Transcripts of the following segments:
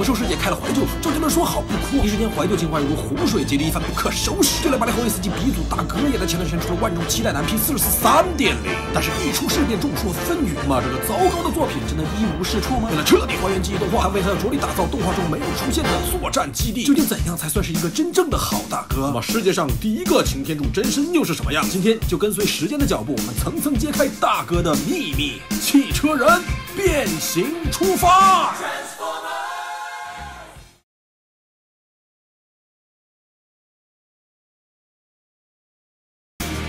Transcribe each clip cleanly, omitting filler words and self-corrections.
魔兽世界开了怀旧服，周杰伦说好不哭，一时间怀旧情怀如洪水接力，一发不可收拾。对了，巴黎侯威斯基鼻祖大哥也在前段时间出了万众期待的 MP44 3.0，但是一出事便众说纷纭嘛，这个糟糕的作品真的一无是处吗？为了彻底还原记忆动画，为何要着力打造动画中没有出现的作战基地？究竟怎样才算是一个真正的好大哥？那么世界上第一个擎天柱真身又是什么样？今天就跟随时间的脚步，我们层层揭开大哥的秘密。汽车人变形出发！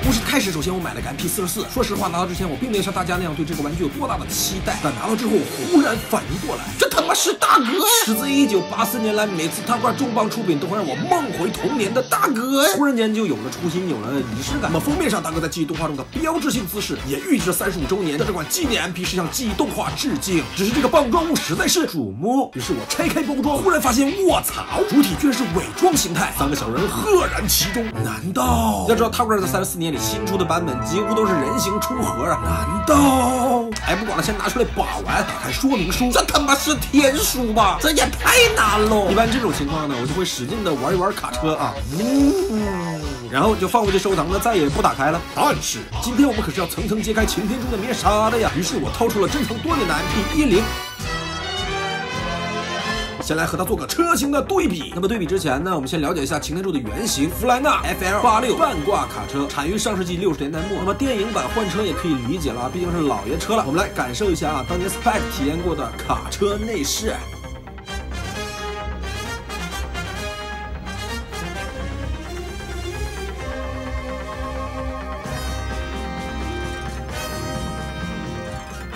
故事开始，首先我买了个 MP44。说实话，拿到之前我并没有像大家那样对这个玩具有多大的期待，但拿到之后忽然反应过来，这他妈是大哥呀！是自1984年来每次汤块重磅出品都会让我梦回童年的大哥呀！忽然间就有了初心，有了仪式感。那么封面上大哥在记忆动画中的标志性姿势，也预示着35周年的这款纪念 MP 是向记忆动画致敬。只是这个棒状物实在是瞩目，于是我拆开包装，忽然发现卧槽，主体居然是伪装形态，3个小人赫然其中。难道要知道汤块在34年里新出的版本几乎都是人形出盒啊？难道？哎，不管了，先拿出来把玩，打开说明书，这他妈是天书吧？这也太难了。一般这种情况呢，我就会使劲的玩一玩卡车啊，然后就放回去收藏了，再也不打开了。但是今天我们可是要层层揭开擎天柱的面纱的呀！于是我掏出了珍藏多年的 MP10。先来和它做个车型的对比。那么对比之前呢，我们先了解一下擎天柱的原型弗莱纳 FL86 半挂卡车，产于上世纪60年代末。那么电影版换车也可以理解了，毕竟是老爷车了。我们来感受一下啊，当年 Spike 体验过的卡车内饰。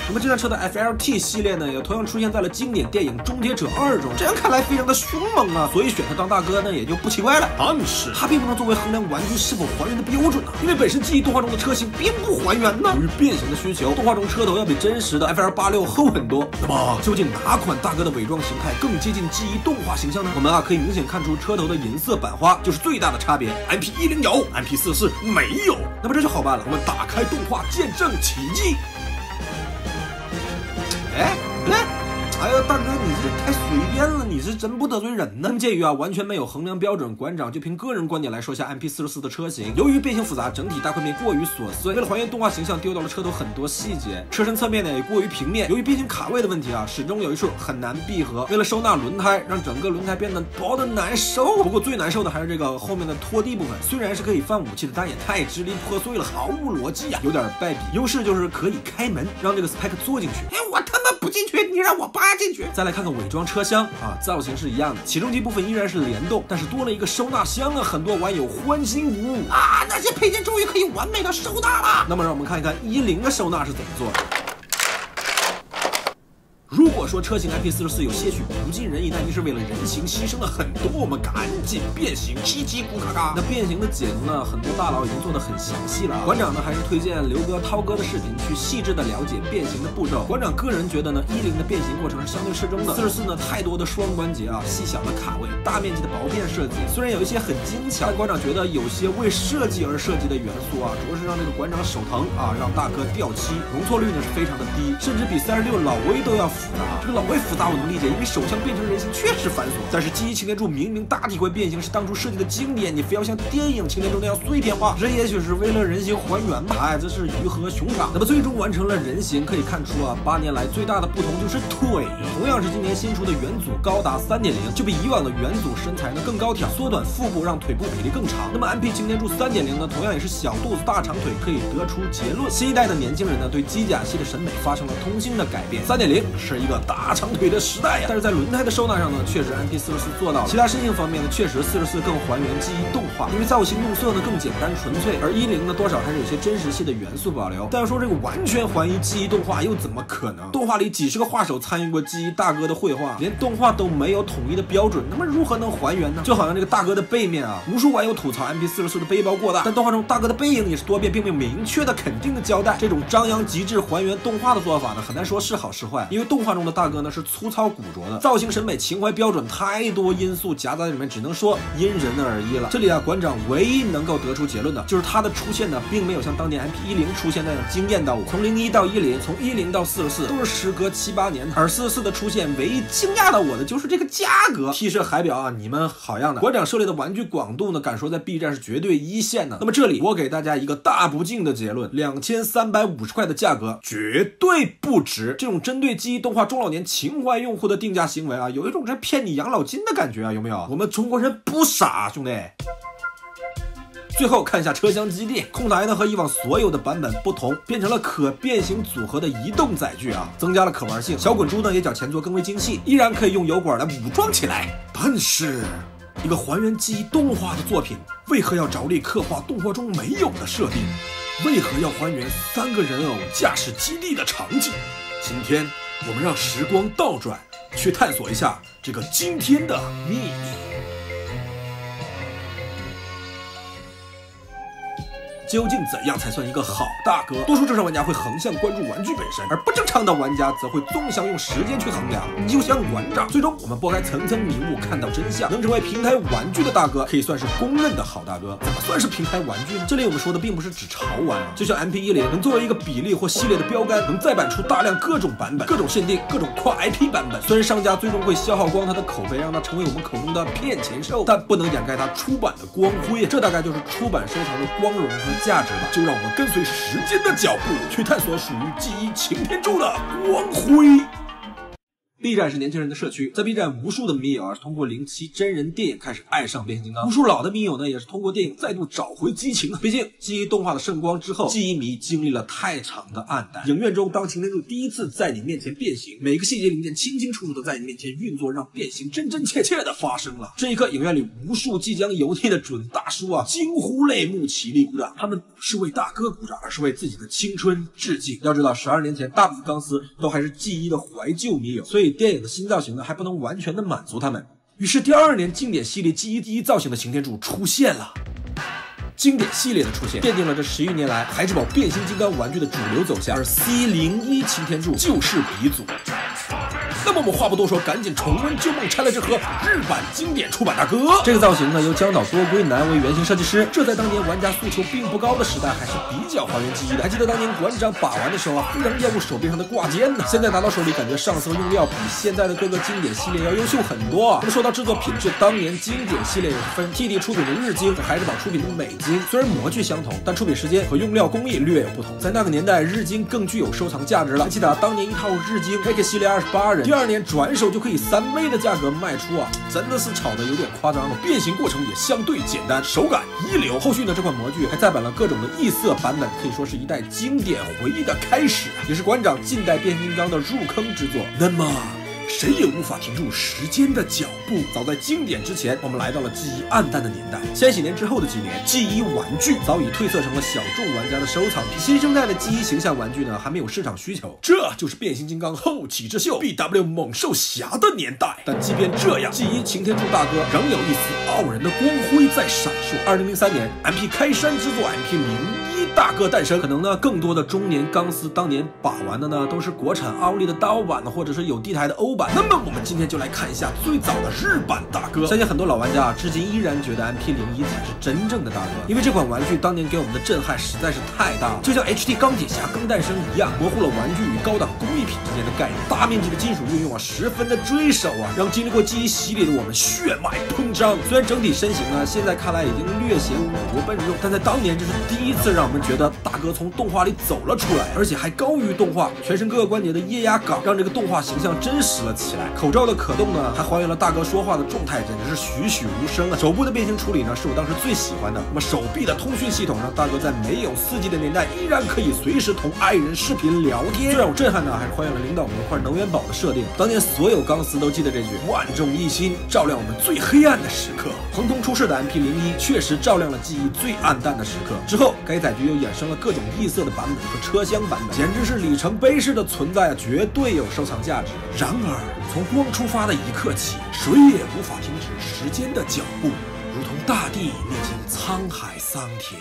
那么这辆车的 FLT 系列呢，也同样出现在了经典电影《终结者2》中，这样看来非常的凶猛啊，所以选他当大哥呢也就不奇怪了。但是他并不能作为衡量玩具是否还原的标准啊，因为本身记忆动画中的车型并不还原呢。由于变形的需求，动画中车头要比真实的 FL86 厚很多。那么究竟哪款大哥的伪装形态更接近记忆动画形象呢？我们可以明显看出车头的银色版花就是最大的差别。MP10有 ，MP44没有。那么这就好办了，我们打开动画见证奇迹。哎呦，大哥，你这太随便了，你是真不得罪人呢。那么鉴于完全没有衡量标准，馆长就凭个人观点来说一下 MP44的车型。由于变形复杂，整体大块面过于琐碎，为了还原动画形象，丢掉了车头很多细节。车身侧面呢也过于平面，由于变形卡位的问题始终有一处很难闭合。为了收纳轮胎，让整个轮胎变得薄的难受。不过最难受的还是这个后面的拖地部分，虽然是可以放武器的，但也太支离破碎了，毫无逻辑啊，有点败笔。优势就是可以开门，让这个 Spike 坐进去。哎，我他妈不进去，你让我扒进去。再来看看伪装车厢造型是一样的，起重机部分依然是联动，但是多了一个收纳箱啊，很多网友欢欣鼓舞啊，那些配件终于可以完美的收纳了。那么让我们看一看10的收纳是怎么做的。如果说车型 MP44有些许不尽人意，那一定是为了人形牺牲了很多。我们赶紧变形，叽叽咕嘎嘎。那变形的解读呢，很多大佬已经做得很详细了。馆长呢，还是推荐刘哥、涛哥的视频去细致的了解变形的步骤。馆长个人觉得呢，10的变形过程是相对适中的，44呢太多的双关节细小的卡位，大面积的薄片设计，虽然有一些很精巧，但馆长觉得有些为设计而设计的元素着实让这个馆长手疼让大哥掉漆，容错率呢是非常的低，甚至比36老威都要复杂。这个老威复杂我能理解，因为手枪变成人形确实繁琐。但是记忆擎天柱明明大体会变形是当初设计的经典，你非要像电影擎天柱那样碎片化，这也许是为了人形还原吧？这是鱼和熊掌。那么最终完成了人形，可以看出8年来最大的不同就是腿。同样是今年新出的元祖高达3.0，就比以往的元祖身材呢更高挑，缩短腹部让腿部比例更长。那么 MP 擎天柱3.0呢，同样也是小肚子大长腿，可以得出结论，新一代的年轻人呢对机甲系的审美发生了通性的改变。3.0是一个大长腿的时代呀，但是在轮胎的收纳上呢，确实 MP44做到了。其他身形方面呢，确实44更还原记忆动画，因为造型用色呢更简单纯粹，而10呢多少还是有些真实系的元素保留。但要说这个完全还原记忆动画又怎么可能？动画里几十个画手参与过记忆大哥的绘画，连动画都没有统一的标准，那么如何能还原呢？就好像这个大哥的背面无数网友吐槽 MP44的背包过大，但动画中大哥的背影也是多变，并没有明确的肯定的交代。这种张扬极致还原动画的做法呢，很难说是好是坏，因为动动画中的大哥呢是粗糙古拙的，造型审美情怀标准太多因素夹杂在里面，只能说因人而异了。这里啊，馆长唯一能够得出结论的就是他的出现呢，并没有像当年 MP10出现那样惊艳到我。从01到10，从10到44，都是时隔7、8年，而44的出现，唯一惊讶到我的就是这个价格。T 恤海表啊，你们好样的！馆长涉猎的玩具广度呢，敢说在 B 站是绝对一线的。那么这里我给大家一个大不敬的结论：2350块的价格绝对不值。这种针对记忆动画中老年情怀用户的定价行为啊，有一种在骗你养老金的感觉啊，有没有？我们中国人不傻，兄弟。最后看一下车厢基地，控台呢和以往所有的版本不同，变成了可变形组合的移动载具啊，增加了可玩性。小滚珠呢也较前作更为精细，依然可以用油管来武装起来。但是，一个还原记忆动画的作品，为何要着力刻画动画中没有的设定？为何要还原3个人偶驾驶基地的场景？今天我们让时光倒转，去探索一下这个惊天的秘密。究竟怎样才算一个好大哥？多数正常玩家会横向关注玩具本身，而不正常的玩家则会纵向用时间去衡量。就像馆长，最终我们拨开层层迷雾，看到真相，能成为平台玩具的大哥，可以算是公认的好大哥。怎么算是平台玩具呢？这里我们说的并不是指潮玩啊，就像 MP10能作为一个比例或系列的标杆，能再版出大量各种版本、各种限定、各种跨 IP 版本。虽然商家最终会消耗光它的口碑，让它成为我们口中的骗钱兽，但不能掩盖它出版的光辉。这大概就是出版收藏的光荣和价值吧。就让我们跟随时间的脚步，去探索属于记忆擎天柱的光辉。B 站是年轻人的社区，在 B 站无数的迷友啊是通过07真人电影开始爱上变形金刚，无数老的迷友呢也是通过电影再度找回激情。毕竟记忆动画的圣光之后，记忆迷经历了太长的暗淡。影院中，当擎天柱第一次在你面前变形，每个细节零件清清楚楚的在你面前运作，让变形真真切切的发生了。这一刻，影院里无数即将油腻的准大叔啊惊呼泪目，起立鼓掌。他们不是为大哥鼓掌，而是为自己的青春致敬。要知道，12年前大部分钢丝都还是记忆的怀旧迷友，所以电影的新造型呢还不能完全的满足他们。于是第2年经典系列记忆第一造型的擎天柱出现了。经典系列的出现，奠定了这10余年来孩之宝变形金刚玩具的主流走向，而 C01擎天柱就是鼻祖。那么我们话不多说，赶紧重温旧梦拆了这盒日版经典出版大哥。这个造型呢，由江岛多圭男为原型设计师，这在当年玩家诉求并不高的时代，还是比较还原记忆的。还记得当年馆长把玩的时候啊，非常厌恶手臂上的挂件呢。现在拿到手里，感觉上色用料比现在的各个经典系列要优秀很多啊。那么说到制作品质，当年经典系列也是分 TD 出品的日经和孩之宝出品的美经，虽然模具相同，但出品时间和用料工艺略有不同。在那个年代，日经更具有收藏价值了。还记得当年一套日经 AK 系列28人，第2年转手就可以3倍的价格卖出啊，真的是炒的有点夸张了。变形过程也相对简单，手感一流。后续呢，这款模具还再版了各种的异色版本，可以说是一代经典回忆的开始，也是馆长近代变形金刚的入坑之作。那么谁也无法停住时间的脚步。早在经典之前，我们来到了记忆暗淡的年代。千禧年之后的几年，记忆玩具早已褪色成了小众玩家的收藏品。新生代的记忆形象玩具呢，还没有市场需求。这就是变形金刚后起之秀 BW 猛兽侠的年代。但即便这样，记忆擎天柱大哥仍有一丝傲人的光辉在闪烁。2003年 MP 开山之作 MP01大哥诞生。可能呢，更多的中年钢丝当年把玩的呢，都是国产奥利的刀版，或者是有地台的欧版。那么我们今天就来看一下最早的日版大哥。相信很多老玩家至今依然觉得 MP01才是真正的大哥，因为这款玩具当年给我们的震撼实在是太大了，就像 HT 钢铁侠刚诞生一样，模糊了玩具与高档工艺品之间的概念。大面积的金属运用啊，十分的追手啊，让经历过记忆洗礼的我们血脉膨胀。虽然整体身形呢，现在看来已经略显武拙笨重，但在当年这是第一次让我们觉得大哥从动画里走了出来，而且还高于动画，全身各个关节的液压感让这个动画形象真实了起来。口罩的可动呢，还还原了大哥说话的状态，简直是栩栩如生啊！手部的变形处理呢，是我当时最喜欢的。那么手臂的通讯系统让大哥在没有4G 的年代，依然可以随时同爱人视频聊天。最让我震撼的还是还原了领导模块能源宝的设定。当年所有钢丝都记得这句“万众一心，照亮我们最黑暗的时刻”。横空出世的 MP01确实照亮了记忆最暗淡的时刻。之后，该载具又衍生了各种异色的版本和车厢版本，简直是里程碑式的存在啊，绝对有收藏价值。然而，从光出发的一刻起，谁也无法停止时间的脚步，如同大地历经沧海桑田，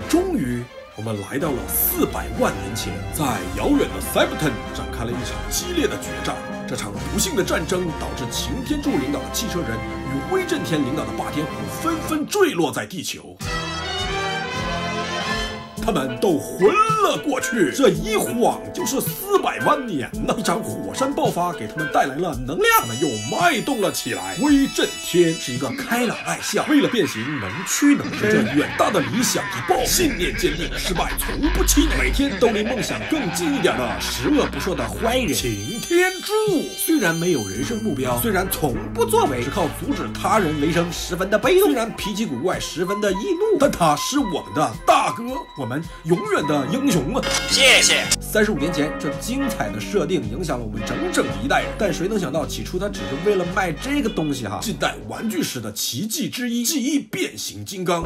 终于我们来到了400万年前，在遥远的 Cyberton 展开了一场激烈的决战。这场不幸的战争导致擎天柱领导的汽车人与威震天领导的霸天虎纷纷坠落在地球。他们都昏了过去，这一晃就是400万年呢！一场火山爆发给他们带来了能量，他们又脉动了起来。威震天是一个开朗爱笑，为了变形能屈能伸，这远大的理想一抱，信念坚定，失败从不气馁，每天都离梦想更近一点的十恶不赦的坏人擎天柱。虽然没有人生目标，虽然从不作为，只靠阻止他人为生，十分的被动，虽然脾气古怪，十分的易怒，但他是我们的大哥，我们永远的英雄啊！谢谢。35年前，这精彩的设定影响了我们整整一代人。但谁能想到，起初他只是为了卖这个东西哈！近代玩具史的奇迹之一，记忆变形金刚。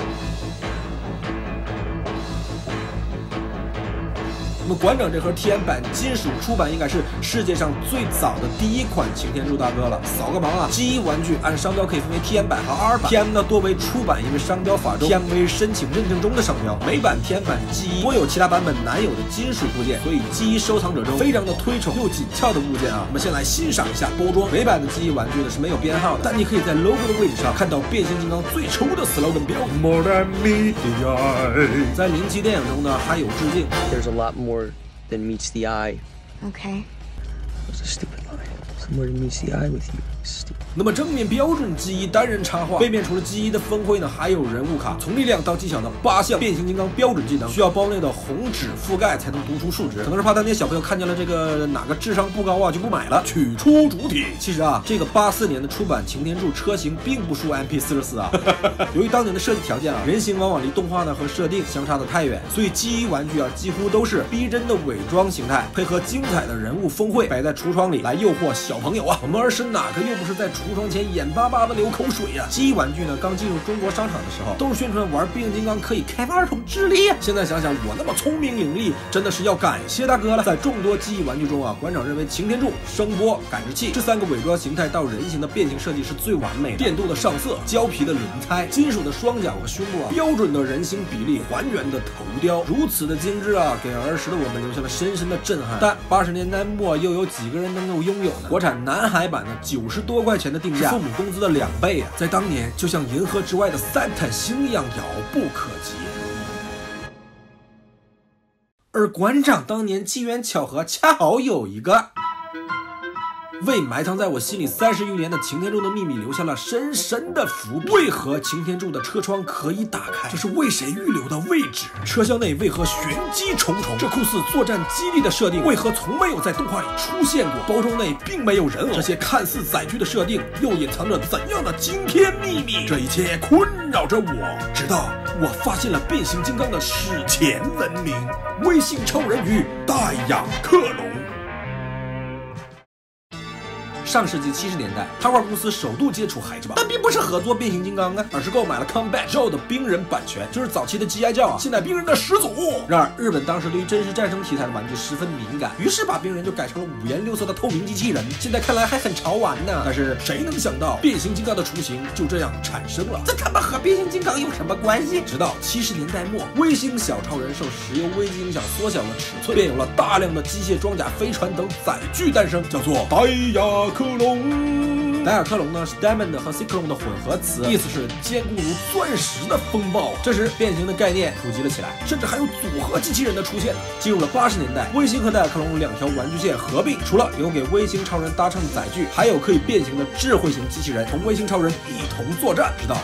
那么馆长这盒 TM 版金属出版应该是世界上最早的第一款擎天柱大哥了。扫个盲啊！记忆玩具按商标可以分为 TM 版和 R 版。TM 呢多为出版因为商标法中 TM 为申请认证中的商标。美版 TM 版记忆多有其他版本难有的金属部件，所以记忆收藏者中非常的推崇又紧俏的物件啊。我们先来欣赏一下包装。美版的记忆玩具呢是没有编号的，但你可以在 logo 的位置上看到变形金刚最初的 slogan 标 More than meets the eye。在07电影中呢还有致敬。There's a lot more than meets the eye. Okay. That was a stupid line. Somewhere to meets the eye with you. Stupid. 那么正面标准记忆单人插画，背面除了记忆的分徽呢，还有人物卡，从力量到技巧的8项变形金刚标准技能，需要包内的红纸覆盖才能读出数值。可能是怕当年小朋友看见了这个哪个智商不高啊就不买了。取出主体，其实啊，这个84年的出版擎天柱车型并不输 MP44啊。由于当年的设计条件啊，人形往往离动画呢和设定相差的太远，所以记忆玩具啊几乎都是逼真的伪装形态，配合精彩的人物峰会摆在橱窗里来诱惑小朋友啊。我们儿时哪个又不是在橱窗前眼巴巴的流口水呀！记忆玩具呢，刚进入中国商场的时候，都是宣传玩变形金刚可以开发儿童智力啊。现在想想，我那么聪明伶俐，真的是要感谢大哥了。在众多记忆玩具中啊，馆长认为擎天柱、声波、感知器这3个伪装形态到人形的变形设计是最完美的。电镀的上色，胶皮的轮胎，金属的双脚和胸部啊，标准的人形比例，还原的头雕，如此的精致啊，给儿时的我们留下了深深的震撼。但80年代末又有几个人能够拥有呢？国产南海版的90多块钱的定价，父母工资的2倍啊，在当年就像银河之外的Cyberton星一样遥不可及。而馆长当年机缘巧合，恰好有一个为埋藏在我心里30余年的擎天柱的秘密留下了深深的伏笔。为何擎天柱的车窗可以打开？这是为谁预留的位置？车厢内为何玄机重重？这酷似作战基地的设定为何从没有在动画里出现过？包装内并没有人偶，这些看似载具的设定又隐藏着怎样的惊天秘密？这一切困扰着我，直到我发现了变形金刚的史前文明——微星超人与戴亚克隆。上世纪70年代，哈玩公司首度接触孩之宝，但并不是合作变形金刚啊，而是购买了 Combat Joe 的冰人版权，就是早期的 G.I. Joe 啊，现代冰人的始祖。然而，日本当时对于真实战争题材的玩具十分敏感，于是把冰人就改成了5颜6色的透明机器人。现在看来还很潮玩呢，但是谁能想到变形金刚的雏形就这样产生了？这他妈和变形金刚有什么关系？直到70年代末，微星小超人受石油危机影响缩小了尺寸，便有了大量的机械装甲、飞船等载具诞生，叫做戴亚克隆。戴亚克隆呢是 Diamond 和 Cyclone 的混合词，意思是坚固如钻石的风暴。这时变形的概念普及了起来，甚至还有组合机器人的出现。进入了80年代，微星和戴亚克隆2条玩具线合并，除了有给微星超人搭乘的载具，还有可以变形的智慧型机器人，同微星超人一同作战。直到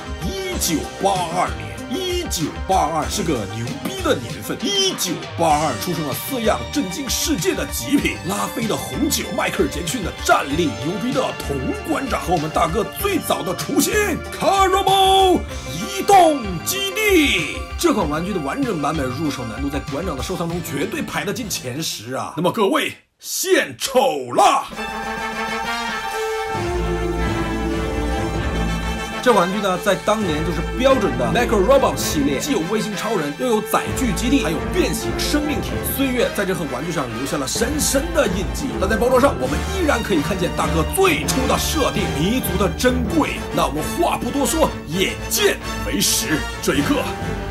1982年。1982是个牛逼的年份。1982出生了4样震惊世界的极品：拉菲的红酒、迈克尔·杰克逊的战力、牛逼的铜馆长和我们大哥最早的雏形卡罗猫移动基地。这款玩具的完整版本入手难度在馆长的收藏中绝对排得进前10啊！那么各位，献丑啦！这玩具呢，在当年就是标准的 Mecha Robot 系列，既有卫星超人，又有载具基地，还有变形生命体。岁月在这盒玩具上留下了深深的印记。但在包装上，我们依然可以看见大哥最初的设定，弥足的珍贵。那我们话不多说，眼见为实。这一刻，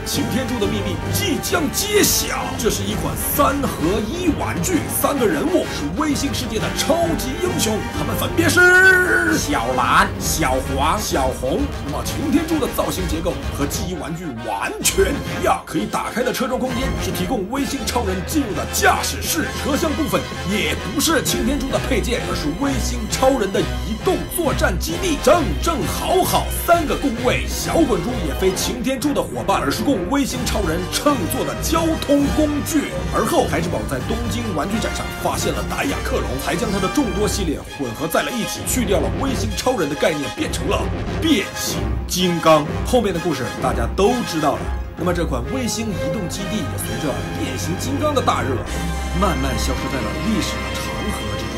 擎天柱的秘密即将揭晓。这是一款3合1玩具，3个人物是微星世界的超级英雄，他们分别是小蓝、小黄、小红。那么擎天柱的造型结构和记忆玩具完全一样，可以打开的车窗空间是提供微星超人进入的驾驶室，车厢部分也不是擎天柱的配件，而是微星超人的移动作战基地，正好3个工位。小滚珠也非擎天柱的伙伴，而是供微星超人乘坐的交通工具。而后，孩之宝在东京玩具展上发现了达雅克隆，才将他的众多系列混合在了一起，去掉了微星超人的概念，变成了变形金刚。后面的故事大家都知道了。那么这款微星移动基地也随着变形金刚的大热，慢慢消失在了历史的长河之中。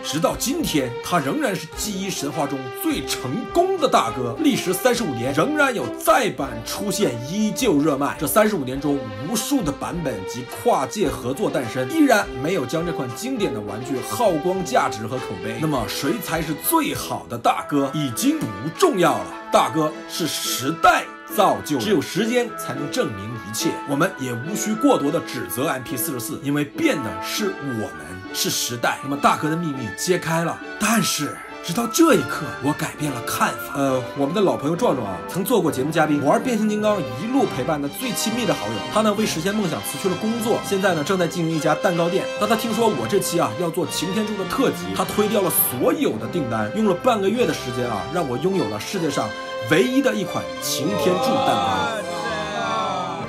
直到今天，他仍然是记忆神话中最成功的大哥。历时35年，仍然有再版出现，依旧热卖。这35年中，无数的版本及跨界合作诞生，依然没有将这款经典的玩具耗光价值和口碑。那么，谁才是最好的大哥，已经不重要了。大哥是时代造就，只有时间才能证明一切。我们也无需过多的指责 MP44，因为变的是我们，是时代。那么大哥的秘密揭开了，但是直到这一刻，我改变了看法。我们的老朋友壮壮啊，曾做过节目嘉宾，玩变形金刚一路陪伴的最亲密的好友。他呢为实现梦想辞去了工作，现在呢正在经营一家蛋糕店。当他听说我这期啊要做擎天柱的特辑，他推掉了所有的订单，用了半个月的时间啊，让我拥有了世界上唯一的一款擎天柱蛋糕。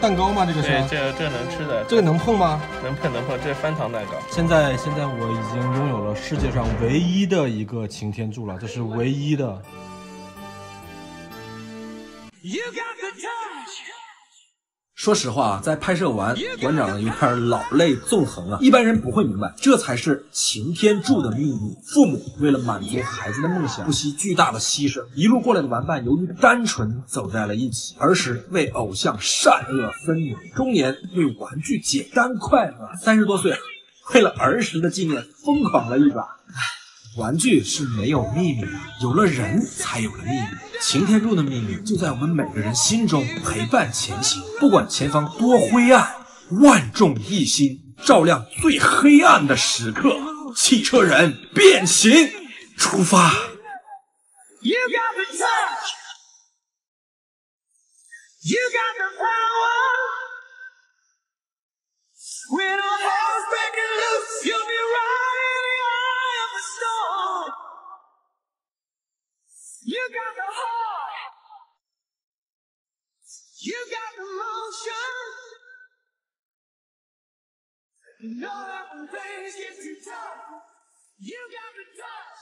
蛋糕吗？这个是？对，这能吃的。这个能碰吗？能碰，这是翻糖蛋糕。现在我已经拥有了世界上唯一的一个擎天柱了，这是唯一的。说实话，在拍摄完，馆长有点老泪纵横啊。一般人不会明白，这才是擎天柱的秘密。父母为了满足孩子的梦想，不惜巨大的牺牲。一路过来的玩伴，由于单纯走在了一起。儿时为偶像善恶分明，中年为玩具简单快乐，30多岁为了儿时的纪念疯狂了一把。玩具是没有秘密的，有了人才有了秘密。擎天柱的秘密就在我们每个人心中，陪伴前行。不管前方多灰暗，万众一心，照亮最黑暗的时刻。汽车人变形，出发。You got the touch, you got the power. When all hell's breaking loose, you'll be right in the eye of the storm. You got the heart, you got the motion. You know that when things get too tough, you got the touch.